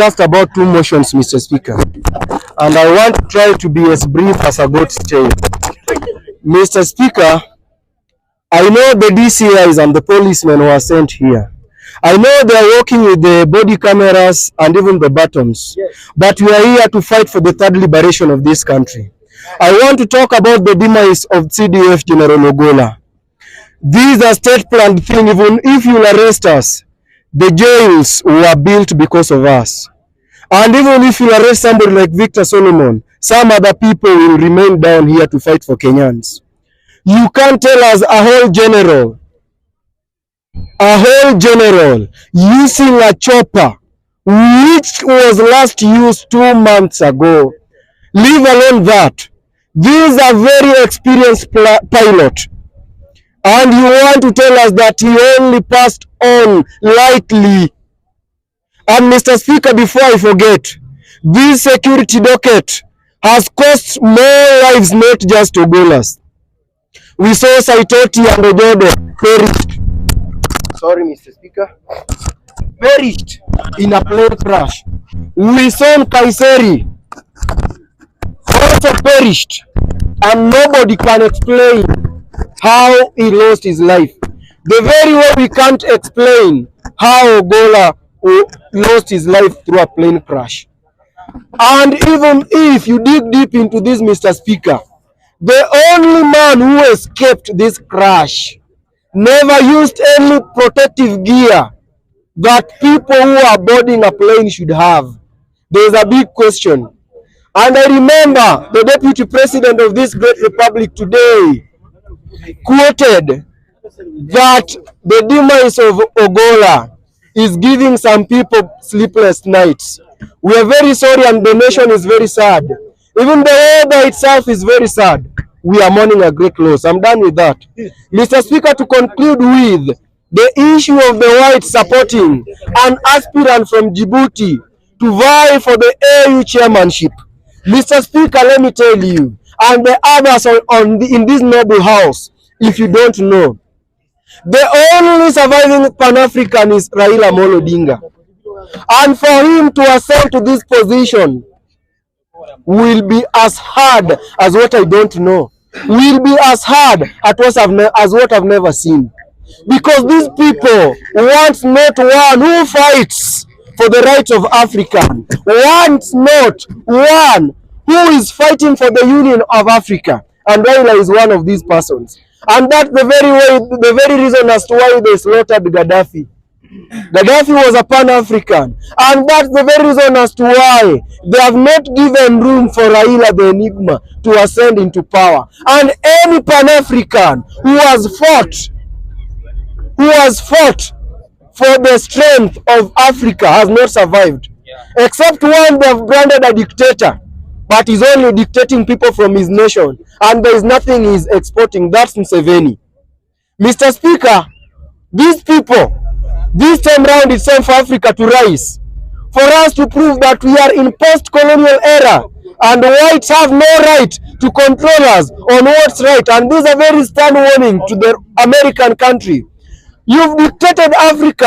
Just about two motions, Mr. Speaker, and I want to try to be as brief as a goat's tail. Mr. Speaker, I know the DCIs and the policemen who are sent here. I know they are working with the body cameras and even the buttons, but we are here to fight for the third liberation of this country. I want to talk about the demise of CDF Gen.Ogola. This is a state-planned thing. Even if you will arrest us, the jails were built because of us. And even if you arrest somebody like Victor Solomon, some other people will remain down here to fight for Kenyans. You can't tell us a whole general using a chopper, which was last used 2 months ago. Leave alone that. This is a very experienced pilot. And you want to tell us that he only passed on lightly. And Mr. Speaker, before I forget, this security docket has cost more lives, not just Ogola's. We saw Saitoti and Ojodo perished. Sorry, Mr. Speaker. Perished in a plane crash. We saw Kaiseri also perished. And nobody can explain how he lost his life. The very way we can't explain how Ogola lost his life through a plane crash. And even if you dig deep into this, Mr. Speaker, the only man who escaped this crash never used any protective gear that people who are boarding a plane should have. There is a big question. And I remember the deputy president of this great republic today quoted that the demise of Ogola is giving some people sleepless nights. We are very sorry and the nation is very sad. Even the weather itself is very sad. We are mourning a great loss. I'm done with that. Mr. Speaker, to conclude with the issue of the whites supporting an aspirant from Djibouti to vie for the AU chairmanship. Mr. Speaker, let me tell you, and the others in this noble house, if you don't know, the only surviving Pan-African is Raila Amolo Odinga. And for him to ascend to this position will be as hard as what I don't know. Will be as hard as what I've never seen. Because these people want not one who fights for the rights of African, wants not one who is fighting for the union of Africa. And Raila is one of these persons. And that's the very reason as to why they slaughtered Gaddafi. Gaddafi was a Pan-African. And that's the very reason as to why they have not given room for Raila the Enigma to ascend into power. And any Pan-African who has fought for the strength of Africa has not survived. Except one they have branded a dictator, but he's only dictating people from his nation. And there is nothing he's exporting. That's Museveni. Mr. Speaker, these people, this time round it's time for Africa to rise. For us to prove that we are in post-colonial era and the whites have no right to control us on what's right. And this is a very stern warning to the American country. You've dictated Africa